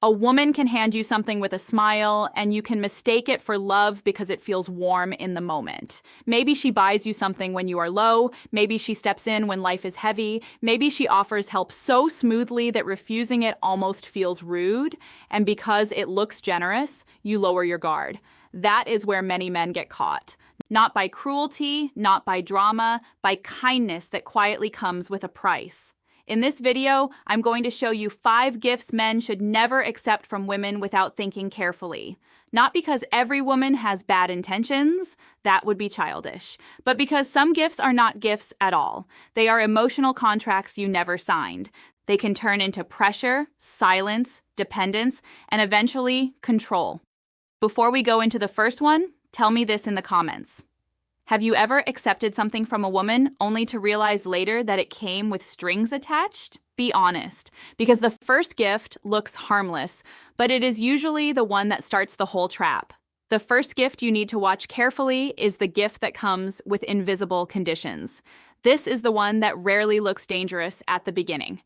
A woman can hand you something with a smile, and you can mistake it for love because it feels warm in the moment. Maybe she buys you something when you are low, maybe she steps in when life is heavy, maybe she offers help so smoothly that refusing it almost feels rude, and because it looks generous, you lower your guard. That is where many men get caught. Not by cruelty, not by drama, by kindness that quietly comes with a price. In this video, I'm going to show you 5 gifts men should never accept from women without thinking carefully. Not because every woman has bad intentions, that would be childish, but because some gifts are not gifts at all. They are emotional contracts you never signed. They can turn into pressure, silence, dependence, and eventually control. Before we go into the first one, tell me this in the comments. Have you ever accepted something from a woman only to realize later that it came with strings attached? Be honest, because the first gift looks harmless, but it is usually the one that starts the whole trap. The first gift you need to watch carefully is the gift that comes with invisible conditions. This is the one that rarely looks dangerous at the beginning.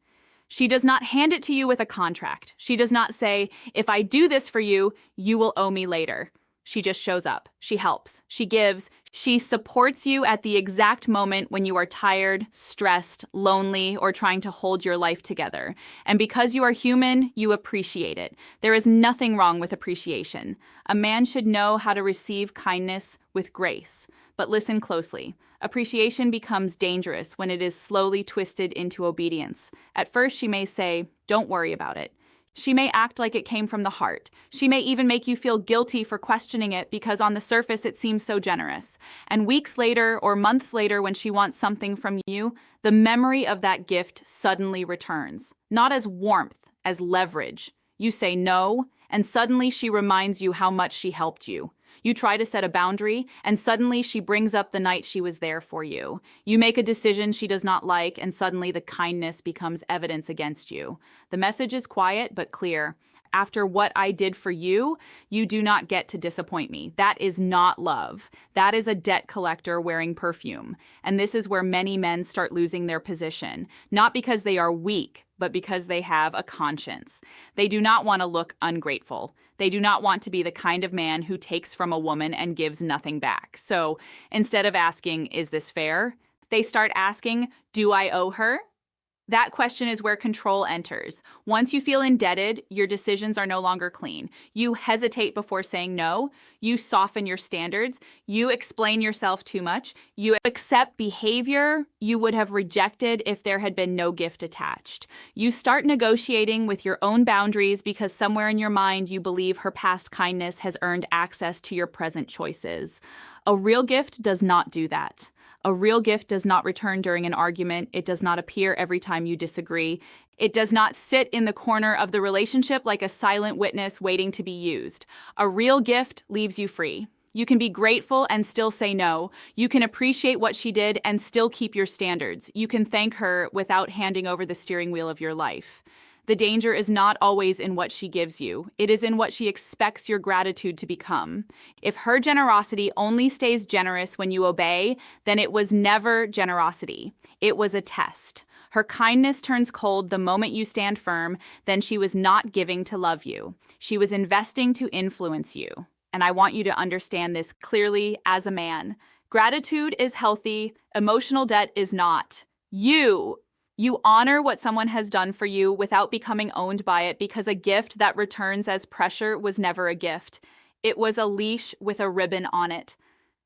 She does not hand it to you with a contract. She does not say, if I do this for you, you will owe me later. She just shows up. She helps. She gives. She supports you at the exact moment when you are tired, stressed, lonely, or trying to hold your life together. And because you are human, you appreciate it. There is nothing wrong with appreciation. A man should know how to receive kindness with grace. But listen closely. Appreciation becomes dangerous when it is slowly twisted into obedience. At first, she may say, "Don't worry about it." She may act like it came from the heart. She may even make you feel guilty for questioning it because on the surface it seems so generous. And weeks later or months later when she wants something from you, the memory of that gift suddenly returns. Not as warmth, as leverage. You say no, and suddenly she reminds you how much she helped you. You try to set a boundary, and suddenly she brings up the night she was there for you. You make a decision she does not like, and suddenly the kindness becomes evidence against you. The message is quiet but clear. After what I did for you, you do not get to disappoint me. That is not love. That is a debt collector wearing perfume. And this is where many men start losing their position. Not because they are weak, but because they have a conscience. They do not want to look ungrateful. They do not want to be the kind of man who takes from a woman and gives nothing back. So instead of asking, is this fair? They start asking, do I owe her? That question is where control enters. Once you feel indebted, your decisions are no longer clean. You hesitate before saying no. You soften your standards. You explain yourself too much. You accept behavior you would have rejected if there had been no gift attached. You start negotiating with your own boundaries because somewhere in your mind you believe her past kindness has earned access to your present choices. A real gift does not do that. A real gift does not return during an argument. It does not appear every time you disagree. It does not sit in the corner of the relationship like a silent witness waiting to be used. A real gift leaves you free. You can be grateful and still say no. You can appreciate what she did and still keep your standards. You can thank her without handing over the steering wheel of your life. The danger is not always in what she gives you. It is in what she expects your gratitude to become. If her generosity only stays generous when you obey, then it was never generosity. It was a test. Her kindness turns cold the moment you stand firm, then she was not giving to love you. She was investing to influence you. And I want you to understand this clearly as a man. Gratitude is healthy. Emotional debt is not. You honor what someone has done for you without becoming owned by it because a gift that returns as pressure was never a gift. It was a leash with a ribbon on it.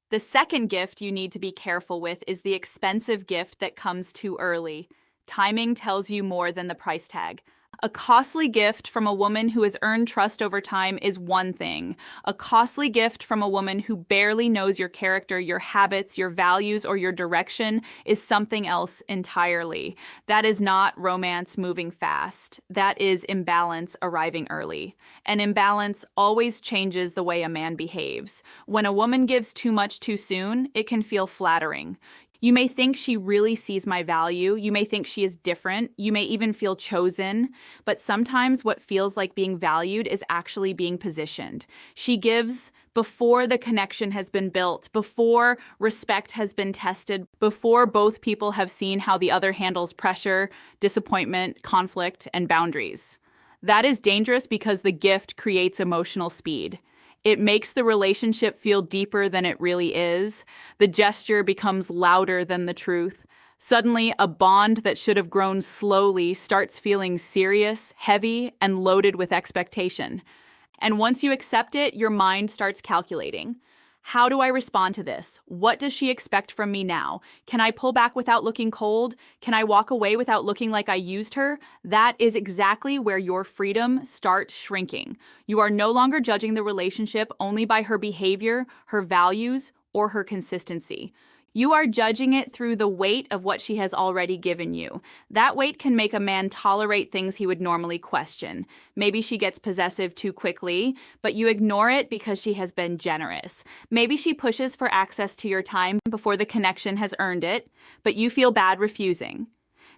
The second gift you need to be careful with is the expensive gift that comes too early. Timing tells you more than the price tag. A costly gift from a woman who has earned trust over time is one thing. A costly gift from a woman who barely knows your character, your habits, your values, or your direction is something else entirely. That is not romance moving fast. That is imbalance arriving early. And imbalance always changes the way a man behaves. When a woman gives too much too soon, it can feel flattering. You may think she really sees my value. You may think she is different. You may even feel chosen. But sometimes what feels like being valued is actually being positioned. She gives before the connection has been built, before respect has been tested, before both people have seen how the other handles pressure, disappointment, conflict, and boundaries. That is dangerous because the gift creates emotional speed. It makes the relationship feel deeper than it really is. The gesture becomes louder than the truth. Suddenly, a bond that should have grown slowly starts feeling serious, heavy, and loaded with expectation. And once you accept it, your mind starts calculating. How do I respond to this? What does she expect from me now? Can I pull back without looking cold? Can I walk away without looking like I used her? That is exactly where your freedom starts shrinking. You are no longer judging the relationship only by her behavior, her values, or her consistency. You are judging it through the weight of what she has already given you. That weight can make a man tolerate things he would normally question. Maybe she gets possessive too quickly, but you ignore it because she has been generous. Maybe she pushes for access to your time before the connection has earned it, but you feel bad refusing.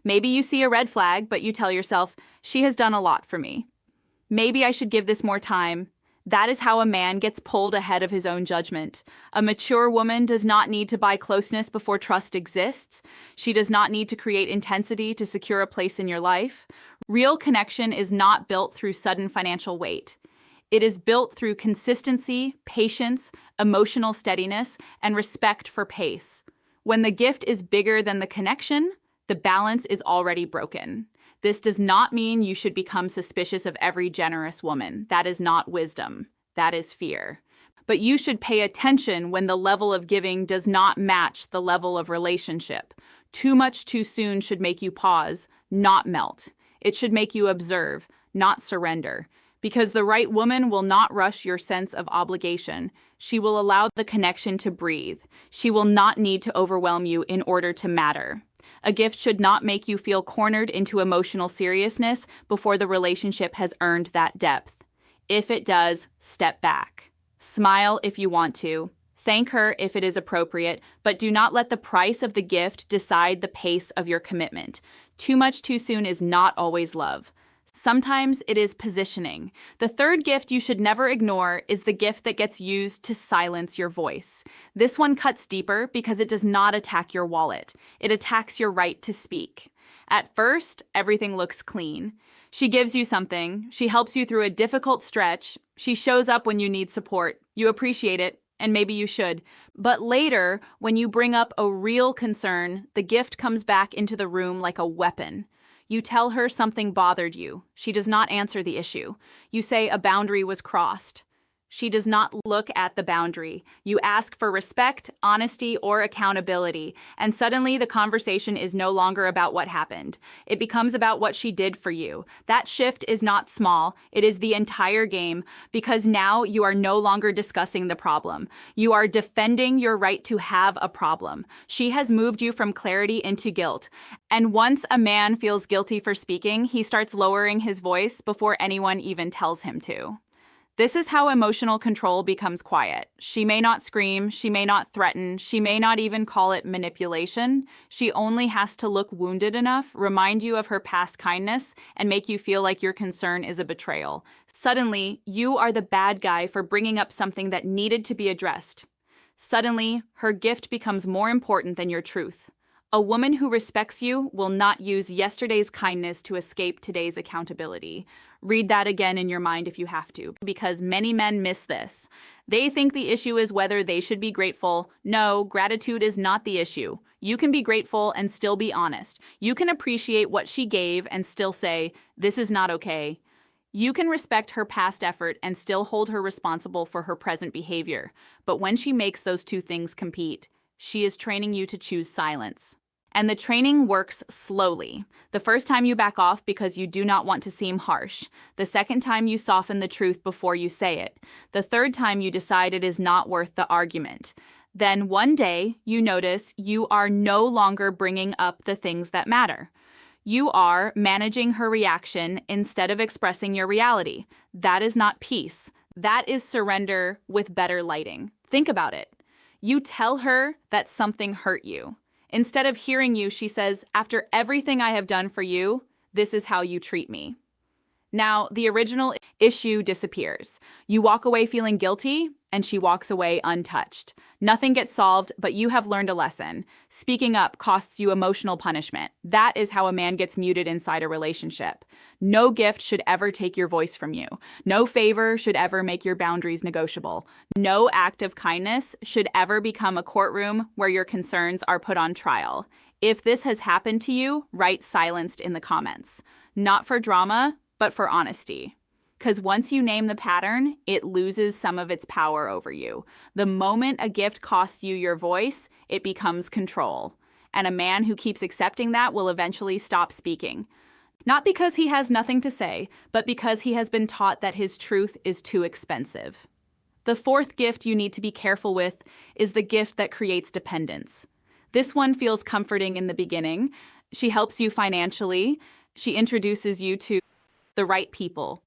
Maybe you see a red flag, but you tell yourself, she has done a lot for me. Maybe I should give this more time. That is how a man gets pulled ahead of his own judgment. A mature woman does not need to buy closeness before trust exists. She does not need to create intensity to secure a place in your life. Real connection is not built through sudden financial weight. It is built through consistency, patience, emotional steadiness, and respect for pace. When the gift is bigger than the connection, the balance is already broken. This does not mean you should become suspicious of every generous woman. That is not wisdom. That is fear. But you should pay attention when the level of giving does not match the level of relationship. Too much too soon should make you pause, not melt. It should make you observe, not surrender. Because the right woman will not rush your sense of obligation. She will allow the connection to breathe. She will not need to overwhelm you in order to matter. A gift should not make you feel cornered into emotional seriousness before the relationship has earned that depth. If it does, step back. Smile if you want to. Thank her if it is appropriate, but do not let the price of the gift decide the pace of your commitment. Too much too soon is not always love. Sometimes it is positioning. The third gift you should never ignore is the gift that gets used to silence your voice. This one cuts deeper because it does not attack your wallet. It attacks your right to speak. At first, everything looks clean. She gives you something. She helps you through a difficult stretch. She shows up when you need support. You appreciate it, and maybe you should. But later, when you bring up a real concern, the gift comes back into the room like a weapon. You tell her something bothered you. She does not answer the issue. You say a boundary was crossed. She does not look at the boundary. You ask for respect, honesty, or accountability, and suddenly the conversation is no longer about what happened. It becomes about what she did for you. That shift is not small. It is the entire game, because now you are no longer discussing the problem. You are defending your right to have a problem. She has moved you from clarity into guilt. And once a man feels guilty for speaking, he starts lowering his voice before anyone even tells him to. This is how emotional control becomes quiet. She may not scream, she may not threaten, she may not even call it manipulation. She only has to look wounded enough, remind you of her past kindness, and make you feel like your concern is a betrayal. Suddenly, you are the bad guy for bringing up something that needed to be addressed. Suddenly, her gift becomes more important than your truth. A woman who respects you will not use yesterday's kindness to escape today's accountability. Read that again in your mind if you have to, because many men miss this. They think the issue is whether they should be grateful. No, gratitude is not the issue. You can be grateful and still be honest. You can appreciate what she gave and still say, this is not okay. You can respect her past effort and still hold her responsible for her present behavior. But when she makes those two things compete, she is training you to choose silence. And the training works slowly. The first time you back off because you do not want to seem harsh. The second time you soften the truth before you say it. The third time you decide it is not worth the argument. Then one day you notice you are no longer bringing up the things that matter. You are managing her reaction instead of expressing your reality. That is not peace. That is surrender with better lighting. Think about it. You tell her that something hurt you. Instead of hearing you, she says, after everything I have done for you, this is how you treat me. Now, the original issue disappears. You walk away feeling guilty, and she walks away untouched. Nothing gets solved, but you have learned a lesson. Speaking up costs you emotional punishment. That is how a man gets muted inside a relationship. No gift should ever take your voice from you. No favor should ever make your boundaries negotiable. No act of kindness should ever become a courtroom where your concerns are put on trial. If this has happened to you, write silenced in the comments. Not for drama, but for honesty. Because once you name the pattern, it loses some of its power over you. The moment a gift costs you your voice, it becomes control. And a man who keeps accepting that will eventually stop speaking. Not because he has nothing to say, but because he has been taught that his truth is too expensive. The fourth gift you need to be careful with is the gift that creates dependence. This one feels comforting in the beginning. She helps you financially. She introduces you to the right people.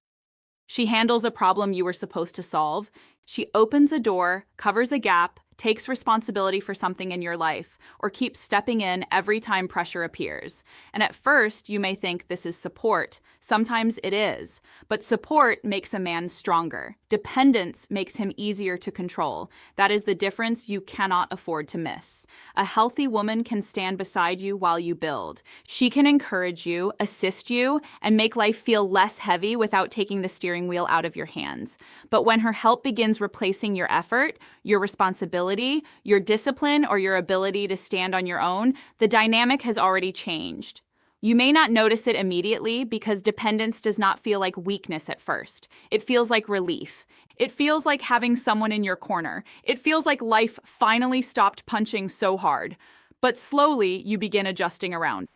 She handles a problem you were supposed to solve. She opens a door, covers a gap, takes responsibility for something in your life, or keeps stepping in every time pressure appears. And at first, you may think this is support. Sometimes it is. But support makes a man stronger. Dependence makes him easier to control. That is the difference you cannot afford to miss. A healthy woman can stand beside you while you build. She can encourage you, assist you, and make life feel less heavy without taking the steering wheel out of your hands. But when her help begins replacing your effort, your responsibility, your discipline, or your ability to stand on your own, the dynamic has already changed. You may not notice it immediately because dependence does not feel like weakness at first. It feels like relief. It feels like having someone in your corner. It feels like life finally stopped punching so hard. But slowly, you begin adjusting around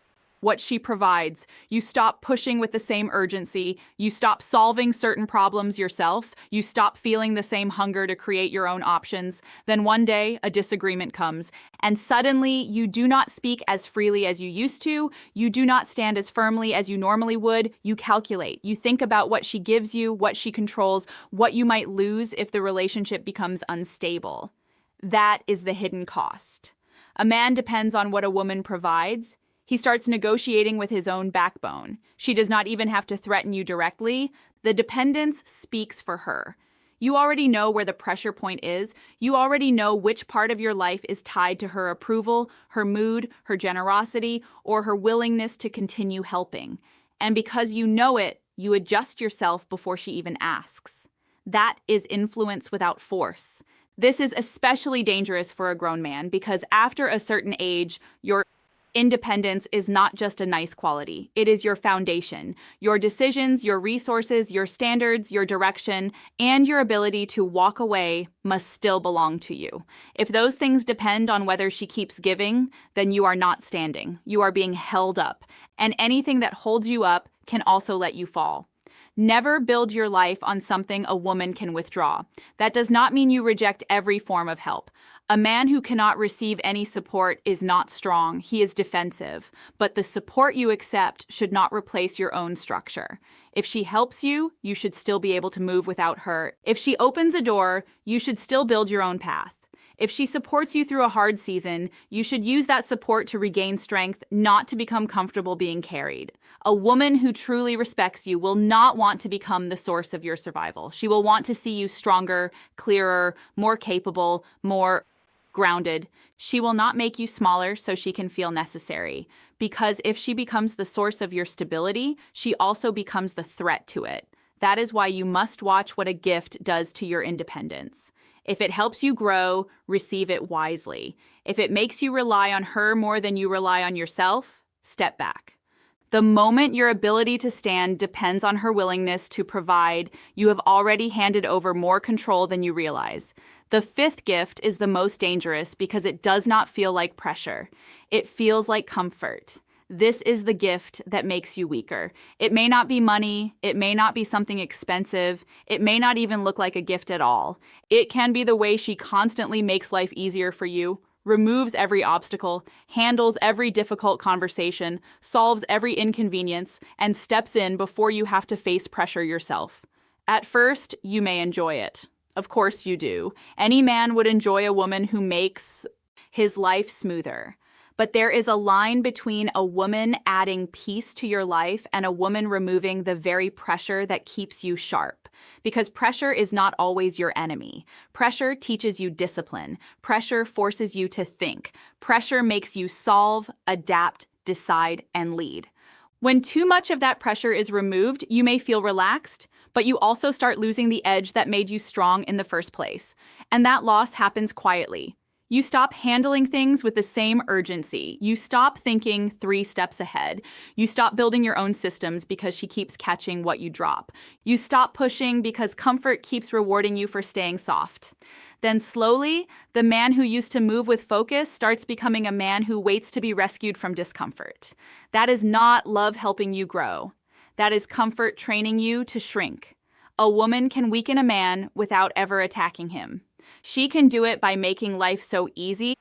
what she provides. You stop pushing with the same urgency. You stop solving certain problems yourself. You stop feeling the same hunger to create your own options. Then one day, a disagreement comes, and suddenly you do not speak as freely as you used to. You do not stand as firmly as you normally would. You calculate. You think about what she gives you, what she controls, what you might lose if the relationship becomes unstable. That is the hidden cost. A man depends on what a woman provides. He starts negotiating with his own backbone. She does not even have to threaten you directly. The dependence speaks for her. You already know where the pressure point is. You already know which part of your life is tied to her approval, her mood, her generosity, or her willingness to continue helping. And because you know it, you adjust yourself before she even asks. That is influence without force. This is especially dangerous for a grown man because after a certain age, your independence is not just a nice quality. It is your foundation. Your decisions, your resources, your standards, your direction, and your ability to walk away must still belong to you. If those things depend on whether she keeps giving, then you are not standing. You are being held up. And anything that holds you up can also let you fall. Never build your life on something a woman can withdraw. That does not mean you reject every form of help. A man who cannot receive any support is not strong, he is defensive. But the support you accept should not replace your own structure. If she helps you, you should still be able to move without her. If she opens a door, you should still build your own path. If she supports you through a hard season, you should use that support to regain strength, not to become comfortable being carried. A woman who truly respects you will not want to become the source of your survival. She will want to see you stronger, clearer, more capable, more grounded. She will not make you smaller so she can feel necessary. Because if she becomes the source of your stability, she also becomes the threat to it. That is why you must watch what a gift does to your independence. If it helps you grow, receive it wisely. If it makes you rely on her more than you rely on yourself, step back. The moment your ability to stand depends on her willingness to provide, you have already handed over more control than you realize. The fifth gift is the most dangerous because it does not feel like pressure. It feels like comfort. This is the gift that makes you weaker. It may not be money. It may not be something expensive. It may not even look like a gift at all. It can be the way she constantly makes life easier for you, removes every obstacle, handles every difficult conversation, solves every inconvenience, and steps in before you have to face pressure yourself. At first, you may enjoy it. Of course you do. Any man would enjoy a woman who makes his life smoother. But there is a line between a woman adding peace to your life and a woman removing the very pressure that keeps you sharp. Because pressure is not always your enemy. Pressure teaches you discipline. Pressure forces you to think. Pressure makes you solve, adapt, decide, and lead. When too much of that pressure is removed, you may feel relaxed, but you also start losing the edge that made you strong in the first place. And that loss happens quietly. You stop handling things with the same urgency. You stop thinking 3 steps ahead. You stop building your own systems because she keeps catching what you drop. You stop pushing because comfort keeps rewarding you for staying soft. Then slowly, the man who used to move with focus starts becoming a man who waits to be rescued from discomfort. That is not love helping you grow. That is comfort training you to shrink. A woman can weaken a man without ever attacking him. She can do it by making life so easy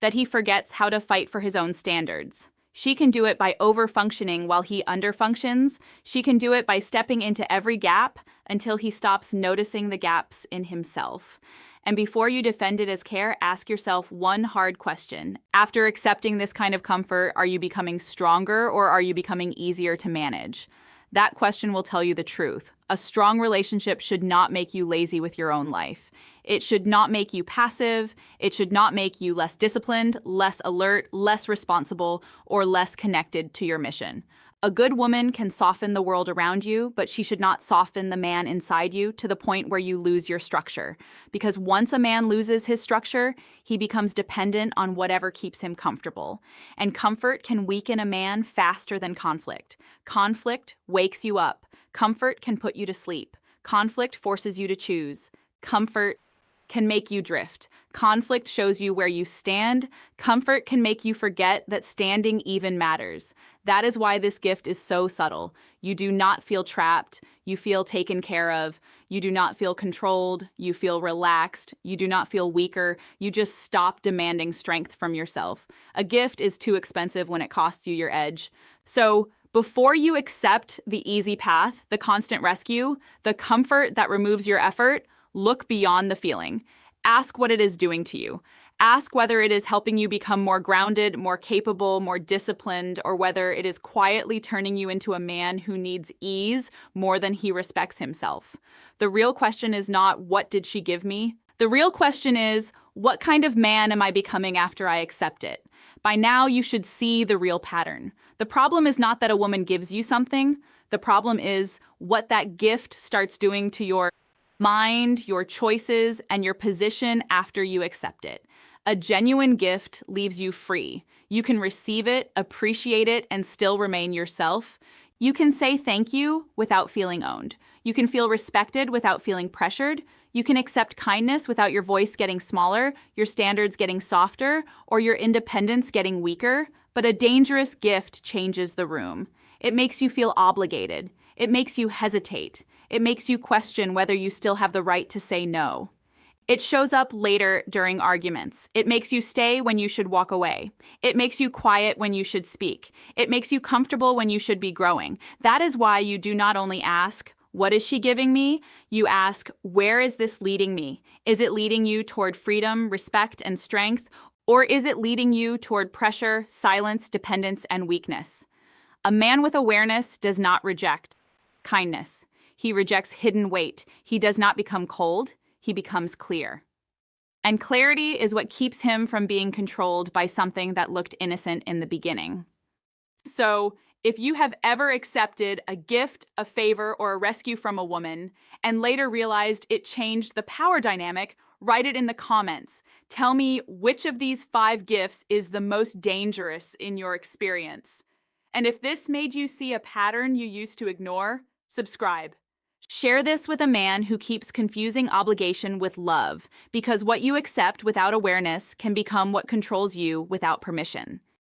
that he forgets how to fight for his own standards. She can do it by over-functioning while he under-functions. She can do it by stepping into every gap until he stops noticing the gaps in himself. And before you defend it as care, ask yourself one hard question. After accepting this kind of comfort, are you becoming stronger or are you becoming easier to manage? That question will tell you the truth. A strong relationship should not make you lazy with your own life. It should not make you passive. It should not make you less disciplined, less alert, less responsible, or less connected to your mission. A good woman can soften the world around you, but she should not soften the man inside you to the point where you lose your structure. Because once a man loses his structure, he becomes dependent on whatever keeps him comfortable. And comfort can weaken a man faster than conflict. Conflict wakes you up. Comfort can put you to sleep. Conflict forces you to choose. Comfort can make you drift. Conflict shows you where you stand. Comfort can make you forget that standing even matters. That is why this gift is so subtle. You do not feel trapped. You feel taken care of. You do not feel controlled. You feel relaxed. You do not feel weaker. You just stop demanding strength from yourself. A gift is too expensive when it costs you your edge. So, before you accept the easy path, the constant rescue, the comfort that removes your effort, look beyond the feeling. Ask what it is doing to you. Ask whether it is helping you become more grounded, more capable, more disciplined, or whether it is quietly turning you into a man who needs ease more than he respects himself. The real question is not, what did she give me? The real question is, what kind of man am I becoming after I accept it? By now, you should see the real pattern. The problem is not that a woman gives you something. The problem is what that gift starts doing to your mind, your choices, and your position after you accept it. A genuine gift leaves you free. You can receive it, appreciate it, and still remain yourself. You can say thank you without feeling owned. You can feel respected without feeling pressured. You can accept kindness without your voice getting smaller, your standards getting softer, or your independence getting weaker. But a dangerous gift changes the room. It makes you feel obligated. It makes you hesitate. It makes you question whether you still have the right to say no. It shows up later during arguments. It makes you stay when you should walk away. It makes you quiet when you should speak. It makes you comfortable when you should be growing. That is why you do not only ask, what is she giving me? You ask, where is this leading me? Is it leading you toward freedom, respect, and strength? Or is it leading you toward pressure, silence, dependence, and weakness? A man with awareness does not reject kindness. He rejects hidden weight. He does not become cold. He becomes clear. And clarity is what keeps him from being controlled by something that looked innocent in the beginning. So, if you have ever accepted a gift, a favor, or a rescue from a woman, and later realized it changed the power dynamic, write it in the comments. Tell me which of these 5 gifts is the most dangerous in your experience. And if this made you see a pattern you used to ignore, subscribe. Share this with a man who keeps confusing obligation with love, because what you accept without awareness can become what controls you without permission.